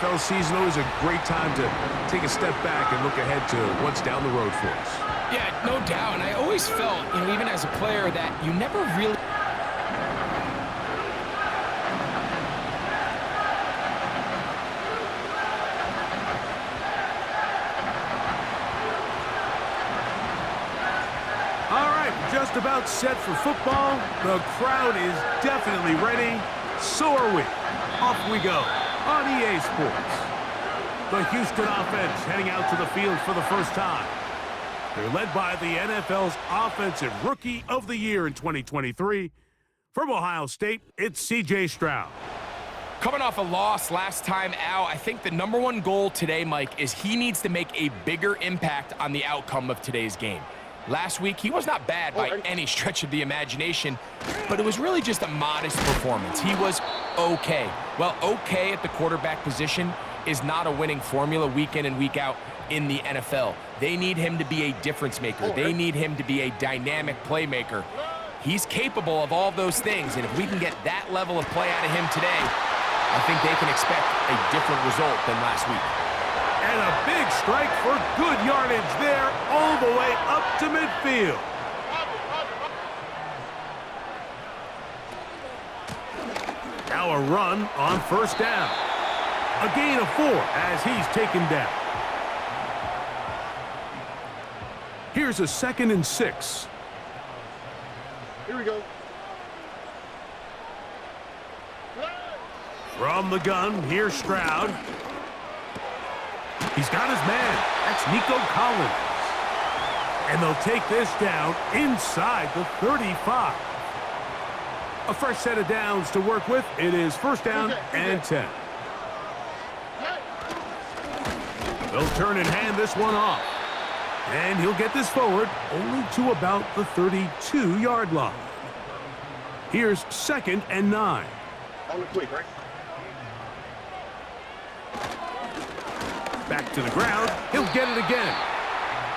NFL season, always a great time to take a step back and look ahead to what's down the road for us. Yeah, no doubt. And I always felt, even as a player, that you never really... All right, just about set for football. The crowd is definitely ready. So are we. Off we go on EA Sports. The Houston offense heading out to the field for the first time. They're led by the NFL's Offensive Rookie of the Year in 2023. From Ohio State, it's C.J. Stroud. Coming off a loss last time out, I think the #1 goal today, Mike, is he needs to make a bigger impact on the outcome of today's game. Last week, he was not bad by any stretch of the imagination, but it was really just a modest performance. He was okay. Well, okay at the quarterback position is not a winning formula week in and week out in the NFL. They need him to be a difference maker. They need him to be a dynamic playmaker. He's capable of all those things, and if we can get that level of play out of him today, I think they can expect a different result than last week. And a big strike for good yardage there all the way up to midfield. Now a run on first down. A gain of 4 as he's taken down. Here's a 2nd and 6. Here we go. From the gun, here's Stroud. He's got his man. That's Nico Collins. And they'll take this down inside the 35. A fresh set of downs to work with. It is first down and 10. They'll turn and hand this one off. And he'll get this forward only to about the 32-yard line. Here's 2nd and 9. On the quick, right? Back to the ground. He'll get it again.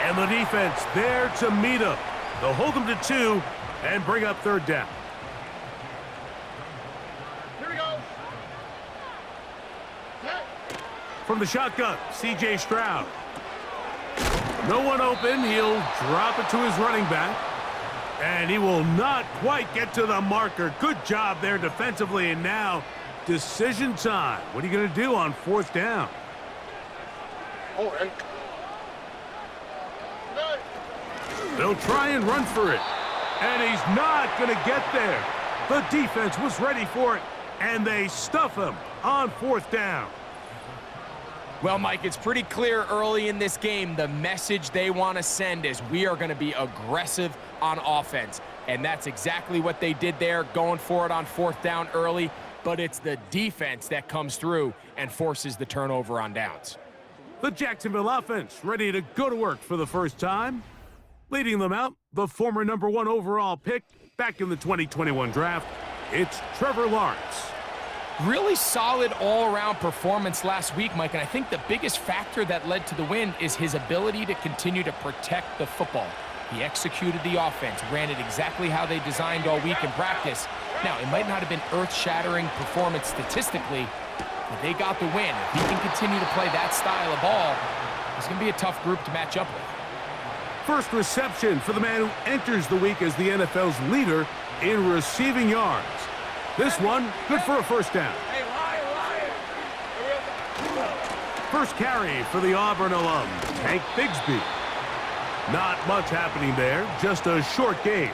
And the defense there to meet him. They'll hold him to 2 and bring up 3rd down. Here we go. From the shotgun, C.J. Stroud. No one open. He'll drop it to his running back. And he will not quite get to the marker. Good job there defensively. And now, decision time. What are you going to do on 4th down? Oh, and... They'll try and run for it. And he's not going to get there. The defense was ready for it. And they stuff him on 4th down. Well, Mike, it's pretty clear early in this game the message they want to send is we are going to be aggressive on offense. And that's exactly what they did there, going for it on 4th down early. But it's the defense that comes through and forces the turnover on downs. The Jacksonville offense ready to go to work for the first time. Leading them out, the former #1 overall pick back in the 2021 draft, it's Trevor Lawrence. Really solid all-around performance last week, Mike, and I think the biggest factor that led to the win is his ability to continue to protect the football. He executed the offense, ran it exactly how they designed all week in practice. Now, it might not have been earth-shattering performance statistically, but they got the win. If he can continue to play that style of ball, it's going to be a tough group to match up with. First reception for the man who enters the week as the NFL's leader in receiving yards. This one, good for a first down. First carry for the Auburn alum, Hank Bigsby. Not much happening there, just a short gain.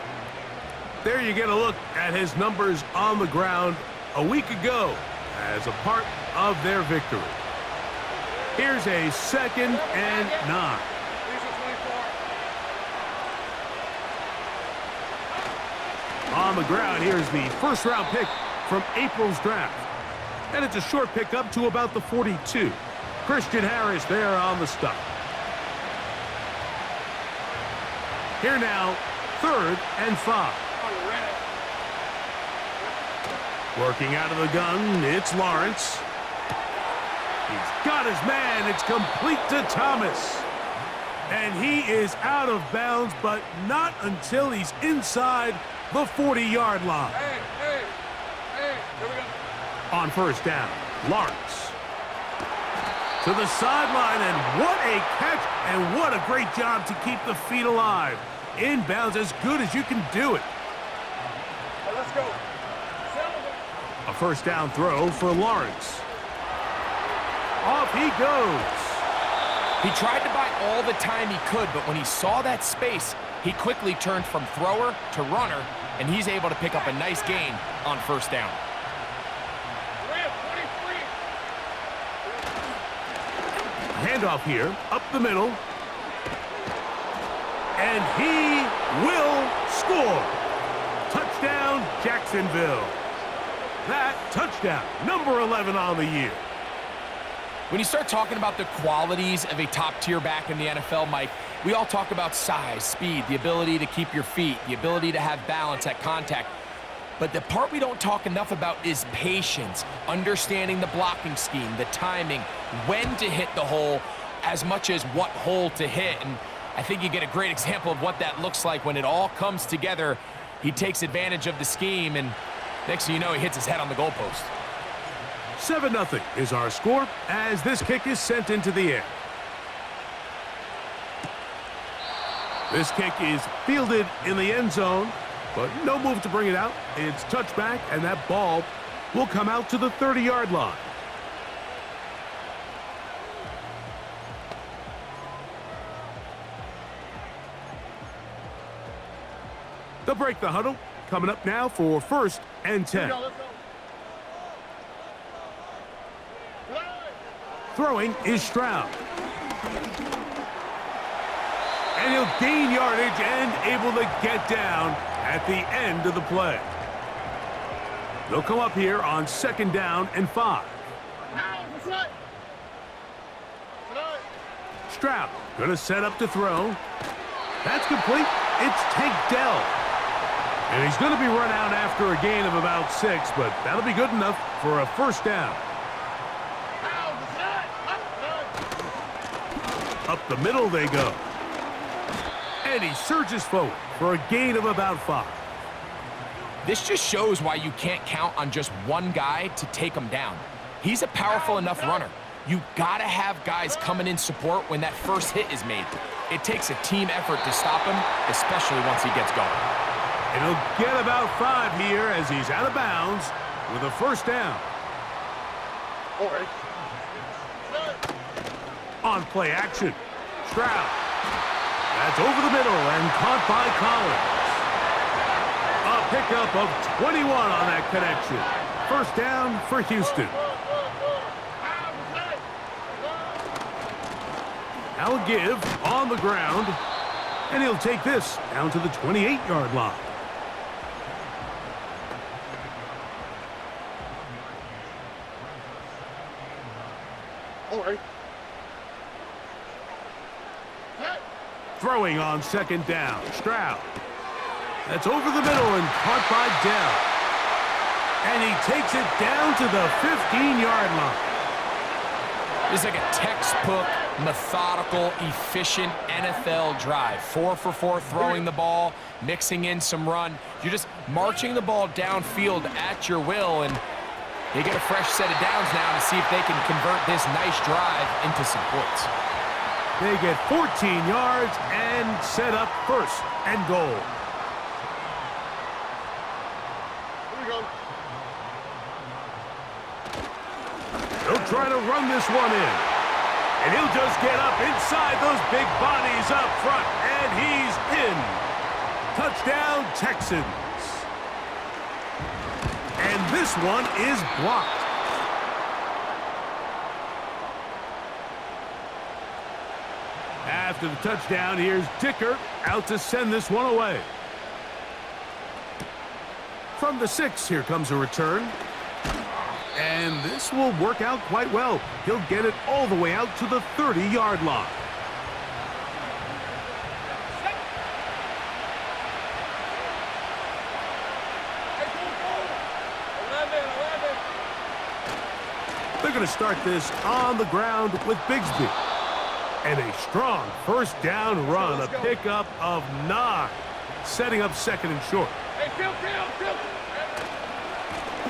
There you get a look at his numbers on the ground a week ago as a part of their victory. Here's a 2nd and 9. On the ground, here's the first-round pick from April's draft. And it's a short pickup to about the 42. Christian Harris there on the stop. Here now, 3rd and 5. Working out of the gun, it's Lawrence. He's got his man. It's complete to Thomas. And he is out of bounds, but not until he's inside the 40-yard line. Hey, here we go. On first down, Lawrence. to the sideline, and what a catch, and what a great job to keep the feet alive. Inbounds as good as you can do it. Let's go. A first down throw for Lawrence. Off he goes. He tried to buy all the time he could, but when he saw that space, he quickly turned from thrower to runner, and he's able to pick up a nice gain on first down. Handoff here, up the middle. And he will score. Touchdown, Jacksonville. That touchdown, number 11 on the year. When you start talking about the qualities of a top-tier back in the NFL, Mike, we all talk about size, speed, the ability to keep your feet, the ability to have balance at contact. But the part we don't talk enough about is patience, understanding the blocking scheme, the timing, when to hit the hole, as much as what hole to hit. And I think you get a great example of what that looks like when it all comes together. He takes advantage of the scheme, and next thing you know, he hits his head on the goalpost. 7-0 is our score as this kick is sent into the air. This kick is fielded in the end zone, but no move to bring it out. It's touchback, and that ball will come out to the 30-yard line. They'll break the huddle. Coming up now for 1st and 10. Let's go. Throwing is Stroud. And he'll gain yardage and able to get down at the end of the play. They'll come up here on 2nd down and 5. Stroud going to set up to throw. That's complete. It's Tank Dell. And he's going to be run out after a gain of about 6, but that'll be good enough for a 1st down. Up the middle they go. And he surges forward for a gain of about 5. This just shows why you can't count on just one guy to take him down. He's a powerful enough runner. You gotta have guys coming in support when that first hit is made. It takes a team effort to stop him, especially once he gets going. And he'll get about 5 here as he's out of bounds with a 1st down. All right. On play action, Stroud. That's over the middle and caught by Collins. A pickup of 21 on that connection. 1st down for Houston. Now a give on the ground, and he'll take this down to the 28-yard line. All right. Throwing on 2nd down, Stroud. That's over the middle and caught by Dell. And he takes it down to the 15-yard line. This is like a textbook, methodical, efficient NFL drive. 4 for 4 throwing the ball, mixing in some run. You're just marching the ball downfield at your will, and they get a fresh set of downs now to see if they can convert this nice drive into some points. They get 14 yards and set up 1st and goal. Here we go. He'll try to run this one in. And he'll just get up inside those big bodies up front. And he's in. Touchdown, Texans. And this one is blocked. After the touchdown, here's Dicker out to send this one away. From the 6, here comes a return. And this will work out quite well. He'll get it all the way out to the 30-yard line. They're going to start this on the ground with Bigsby. And a strong 1st down run, a pickup of 9, setting up 2nd and short.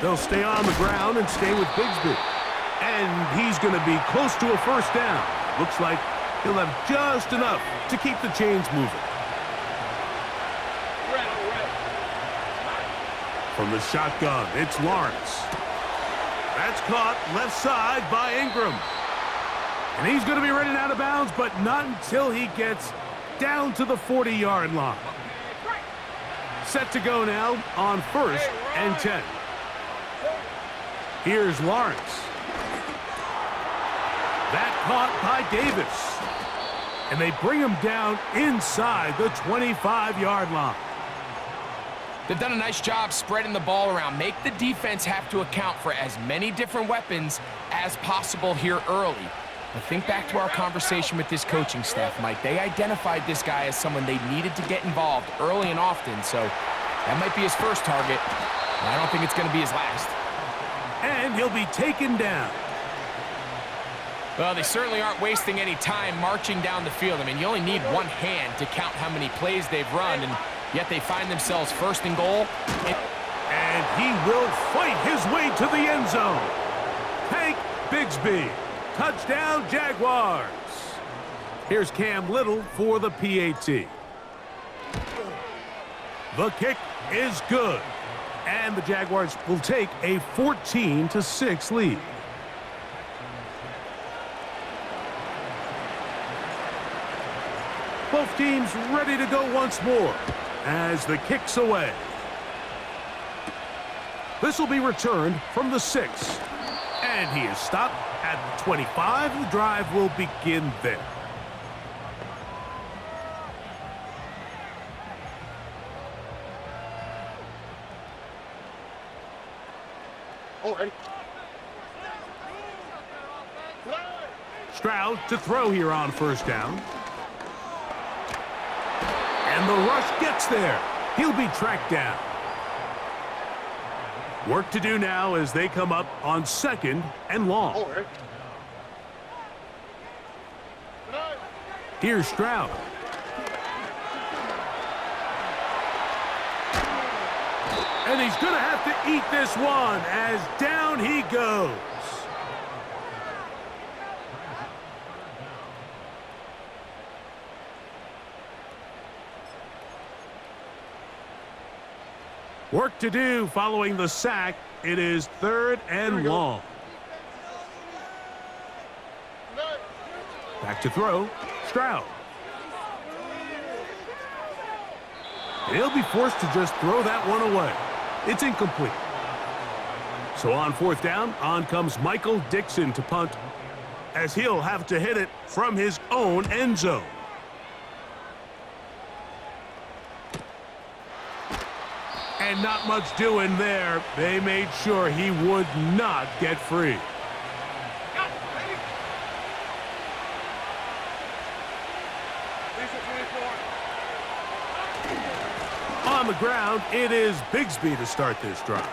They'll stay on the ground and stay with Bigsby. And he's going to be close to a first down. Looks like he'll have just enough to keep the chains moving. From the shotgun, it's Lawrence. That's caught left side by Ingram. And he's going to be running out of bounds, but not until he gets down to the 40-yard line. Set to go now on 1st and 10. Here's Lawrence. That caught by Davis. And they bring him down inside the 25-yard line. They've done a nice job spreading the ball around. Make the defense have to account for as many different weapons as possible here early. But think back to our conversation with this coaching staff, Mike. They identified this guy as someone they needed to get involved early and often. So that might be his first target. I don't think it's going to be his last. And he'll be taken down. Well, they certainly aren't wasting any time marching down the field. I mean, you only need one hand to count how many plays they've run, and yet they find themselves 1st and goal. And he will fight his way to the end zone. Hank Bigsby. Touchdown, Jaguars. Here's Cam Little for the PAT. The kick is good. And the Jaguars will take a 14-6 lead. Both teams ready to go once more as the kick's away. This will be returned from the 6. And he is stopped at the 25. The drive will begin there. All right. Stroud to throw here on 1st down. And the rush gets there. He'll be tracked down. Work to do now as they come up on 2nd and long. All right. Here's Stroud. And he's going to have to eat this one as down he goes. Work to do following the sack. It is 3rd and long. Back to throw. Stroud. He'll be forced to just throw that one away. It's incomplete. So on 4th down, on comes Michael Dixon to punt, as he'll have to hit it from his own end zone. And not much doing there. They made sure he would not get free. On the ground, it is Bigsby to start this drive.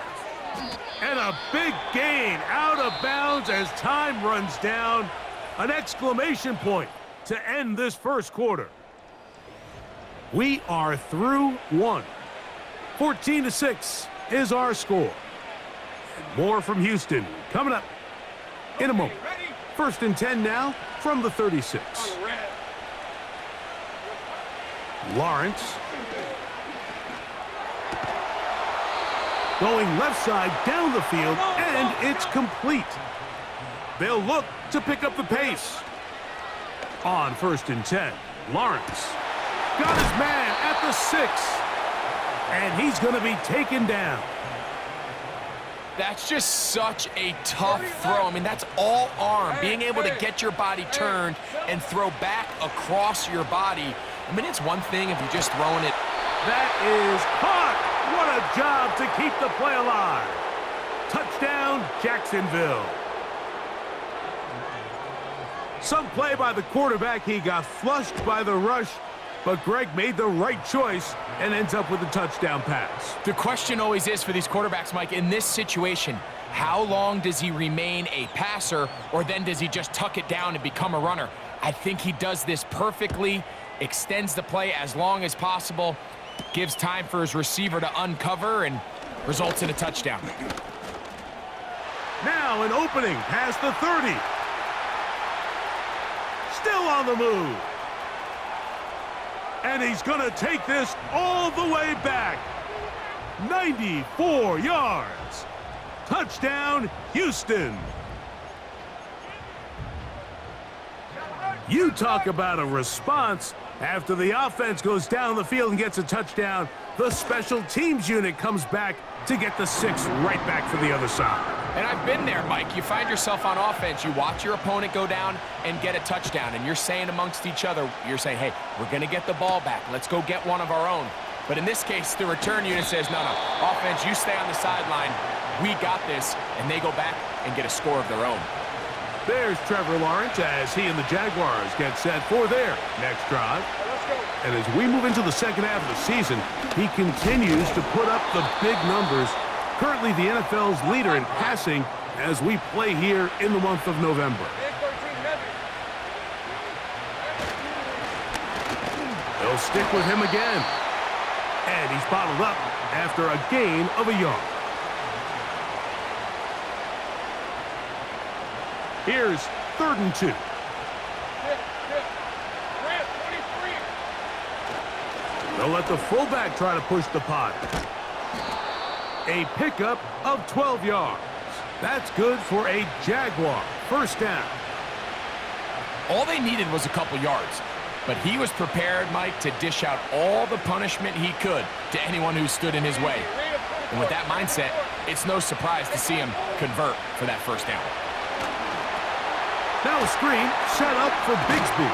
And a big gain out of bounds as time runs down. An exclamation point to end this 1st quarter. We are through 1. 14-6 is our score. And more from Houston coming up in a moment. 1st and 10 now from the 36. Lawrence. Going left side down the field, and it's complete. They'll look to pick up the pace. On 1st and 10, Lawrence got his man at the 6. And he's going to be taken down. That's just such a tough throw. I mean, that's all arm. Being able to get your body turned and throw back across your body. I mean, it's one thing if you're just throwing it. That is caught. What a job to keep the play alive. Touchdown, Jacksonville. Some play by the quarterback. He got flushed by the rush. But Greg made the right choice and ends up with a touchdown pass. The question always is for these quarterbacks, Mike, in this situation, how long does he remain a passer, or then does he just tuck it down and become a runner? I think he does this perfectly, extends the play as long as possible, gives time for his receiver to uncover, and results in a touchdown. Now an opening past the 30. Still on the move. And he's going to take this all the way back. 94 yards. Touchdown, Houston. You talk about a response. After the offense goes down the field and gets a touchdown, the special teams unit comes back to get the 6 right back for the other side. And I've been there, Mike. You find yourself on offense, you watch your opponent go down and get a touchdown, and you're saying amongst each other, you're saying, hey, we're going to get the ball back. Let's go get one of our own. But in this case, the return unit says, no, offense, you stay on the sideline. We got this, and they go back and get a score of their own. There's Trevor Lawrence as he and the Jaguars get set for their next drive. And as we move into the second half of the season, he continues to put up the big numbers. Currently the NFL's leader in passing as we play here in the month of November. They'll stick with him again. And he's bottled up after a gain of a yard. Here's 3rd and 2. They'll let the fullback try to push the pot. A pickup of 12 yards. That's good for a Jaguar first down. All they needed was a couple yards, but he was prepared, Mike, to dish out all the punishment he could to anyone who stood in his way. And with that mindset, it's no surprise to see him convert for that first down. Now a screen set up for Bigsby.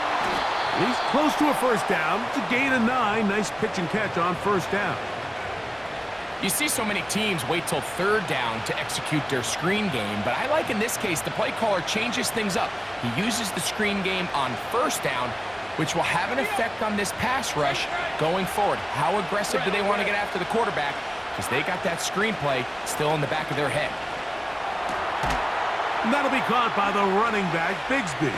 He's close to a first down. It's a gain of 9. Nice pitch and catch on first down. You see so many teams wait till 3rd down to execute their screen game, but I like in this case the play caller changes things up. He uses the screen game on first down, which will have an effect on this pass rush going forward. How aggressive do they want to get after the quarterback? Because they got that screen play still in the back of their head. And that'll be caught by the running back, Bigsby.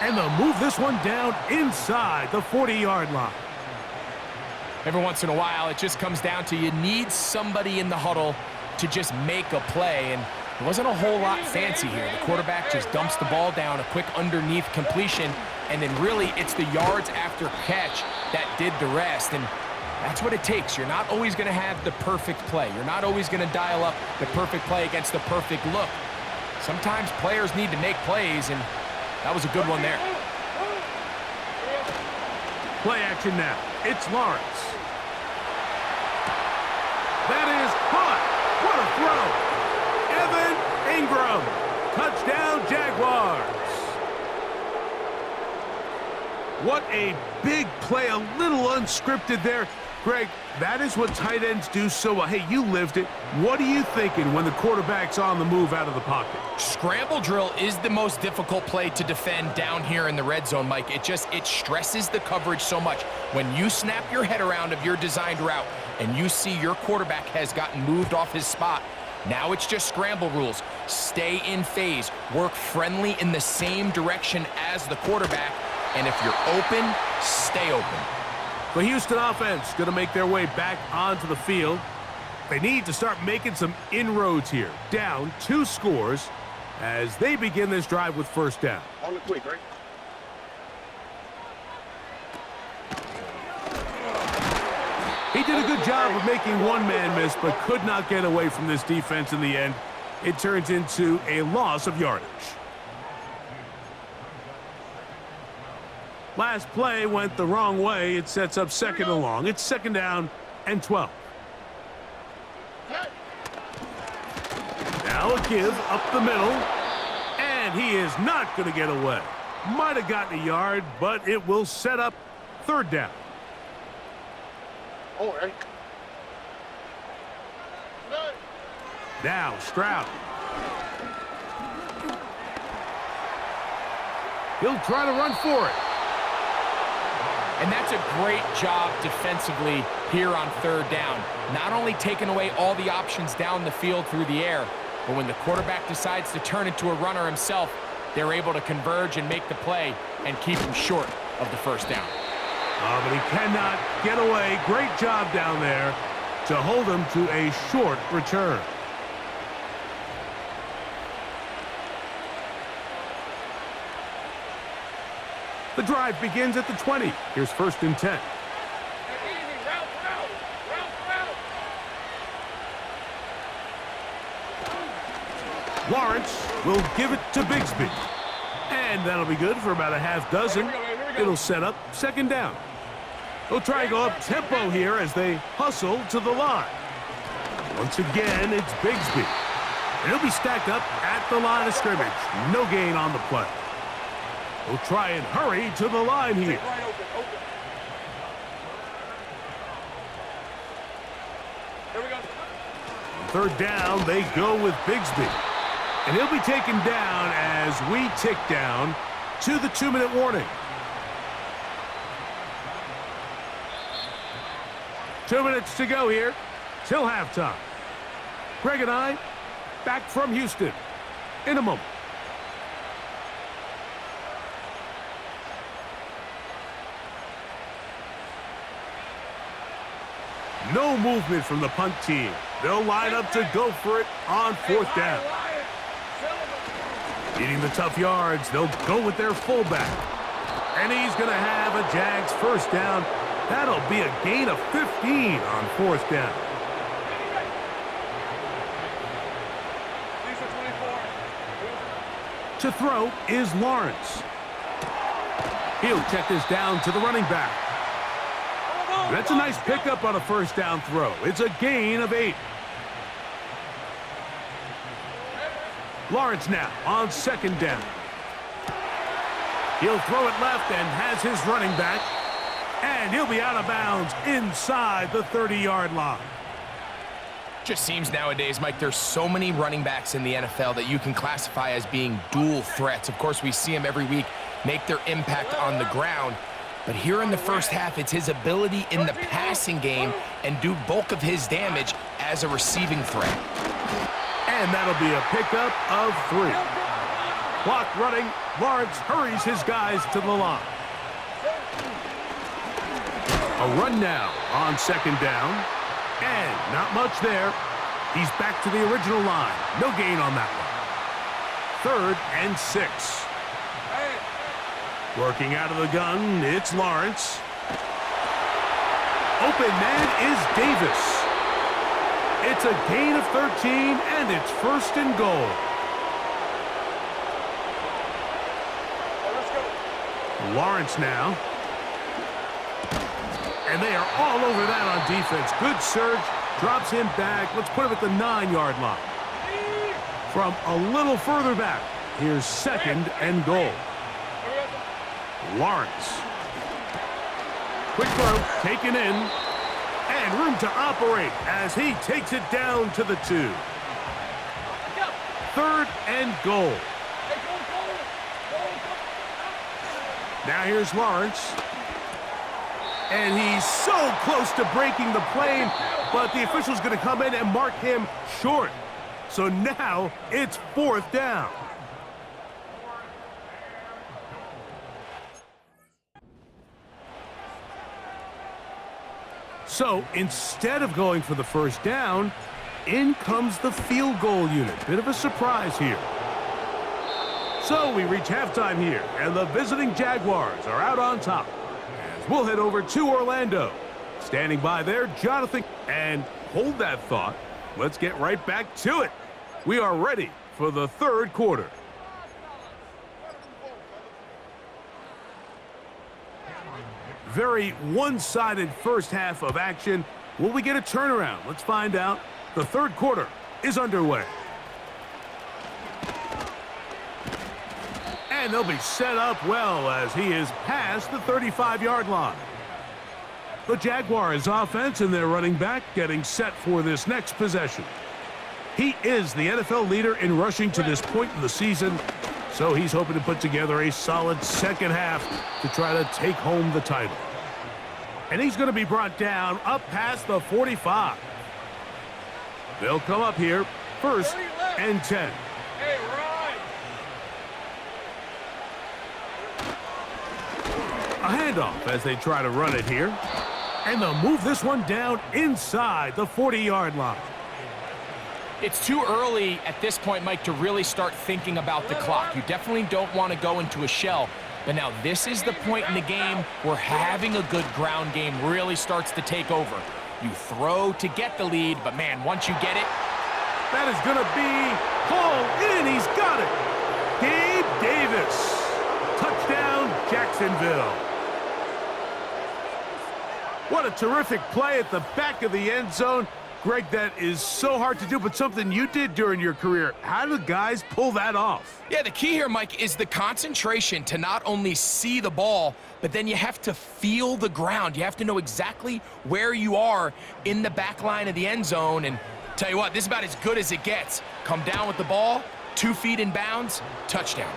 And they'll move this one down inside the 40-yard line. Every once in a while, it just comes down to you need somebody in the huddle to just make a play, and there wasn't a whole lot fancy here. The quarterback just dumps the ball down, a quick underneath completion, and then really it's the yards after catch that did the rest, and that's what it takes. You're not always going to have the perfect play. You're not always going to dial up the perfect play against the perfect look. Sometimes players need to make plays, and that was a good one there. Play action now. It's Lawrence. That is caught. What a throw. Evan Ingram. Touchdown, Jaguars. What a big play. A little unscripted there. Greg, that is what tight ends do so well. Hey, you lived it. What are you thinking when the quarterback's on the move out of the pocket? Scramble drill is the most difficult play to defend down here in the red zone, Mike. It stresses the coverage so much. When you snap your head around of your designed route and you see your quarterback has gotten moved off his spot, now it's just scramble rules. Stay in phase. Work friendly in the same direction as the quarterback. And if you're open, stay open. The Houston offense going to make their way back onto the field. They need to start making some inroads here. Down 2 scores as they begin this drive with first down. On the quick, right? He did a good job of making one man miss, but could not get away from this defense in the end. It turns into a loss of yardage. Last play went the wrong way. It sets up 2nd and long. It's 2nd down and 12. Now a give up the middle. And he is not going to get away. Might have gotten a yard, but it will set up 3rd down. Oh, right. Now Stroud. He'll try to run for it. And that's a great job defensively here on 3rd down. Not only taking away all the options down the field through the air, but when the quarterback decides to turn into a runner himself, they're able to converge and make the play and keep him short of the first down. But he cannot get away. Great job down there to hold him to a short return. The drive begins at the 20. Here's 1st and 10. Lawrence will give it to Bigsby. And that'll be good for about a half dozen. It'll set up 2nd down. They'll try and go up tempo here as they hustle to the line. Once again, it's Bigsby. And he'll be stacked up at the line of scrimmage. No gain on the play. They'll try and hurry to the line here. On 3rd down, they go with Bigsby. And he'll be taken down as we tick down to the 2-minute warning. 2 minutes to go here till halftime. Greg and I back from Houston in a moment. No movement from the punt team. They'll line up to go for it on 4th down. Needing the tough yards, they'll go with their fullback. And he's going to have a Jags 1st down. That'll be a gain of 15 on 4th down. To throw is Lawrence. He'll check this down to the running back. That's a nice pickup on a 1st down throw. It's a gain of 8. Lawrence now on 2nd down. He'll throw it left and has his running back. And he'll be out of bounds inside the 30-yard line. Just seems nowadays, Mike, there's so many running backs in the NFL that you can classify as being dual threats. Of course, we see them every week make their impact on the ground. But here in the 1st half, it's his ability in the passing game and do bulk of his damage as a receiving threat. And that'll be a pickup of 3. Clock running. Lawrence hurries his guys to the line. A run now on 2nd down. And not much there. He's back to the original line. No gain on that one. 3rd and 6. Working out of the gun, it's Lawrence. Open man is Davis. It's a gain of 13, and it's 1st and goal. Lawrence now. And they are all over that on defense. Good surge. Drops him back. Let's put him at the 9-yard line. From a little further back, here's 2nd and goal. Lawrence. Quick throw, taken in, and room to operate as he takes it down to the 2. 3rd and goal. Now here's Lawrence. And he's so close to breaking the plane, but the official's going to come in and mark him short. So now it's 4th down. So instead of going for the 1st down, in comes the field goal unit. Bit of a surprise here. So we reach halftime here, and the visiting Jaguars are out on top. As we'll head over to Orlando. Standing by there, Jonathan. And hold that thought. Let's get right back to it. We are ready for the 3rd quarter. Very one-sided 1st half of action. Will we get a turnaround? Let's find out. The 3rd quarter is underway. And they'll be set up well as he is past the 35-yard line. The Jaguars offense and their running back getting set for this next possession. He is the NFL leader in rushing to this point in the season, so he's hoping to put together a solid 2nd half to try to take home the title. And he's going to be brought down up past the 45. They'll come up here, 1st and 10. A handoff as they try to run it here. And they'll move this one down inside the 40-yard line. It's too early at this point, Mike, to really start thinking about the clock. You definitely don't want to go into a shell. But now this is the point in the game where having a good ground game really starts to take over. You throw to get the lead, but man, once you get it, that is going to be hauled in. He's got it. Gabe Davis. Touchdown, Jacksonville. What a terrific play at the back of the end zone. Greg, that is so hard to do, but something you did during your career. How do guys pull that off? Yeah, the key here, Mike, is the concentration to not only see the ball, but then you have to feel the ground. You have to know exactly where you are in the back line of the end zone. And tell you what, this is about as good as it gets. Come down with the ball, 2 feet in bounds, touchdown.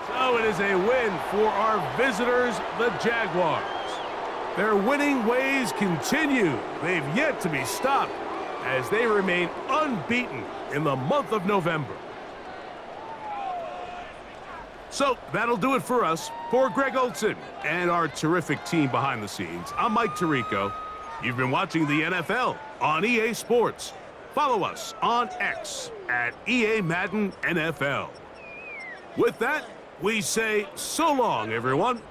So it is a win for our visitors, the Jaguars. Their winning ways continue. They've yet to be stopped as they remain unbeaten in the month of November. So that'll do it for us. For Greg Olson and our terrific team behind the scenes, I'm Mike Tirico. You've been watching the NFL on EA Sports. Follow us on X at EA Madden NFL. With that, we say so long, everyone.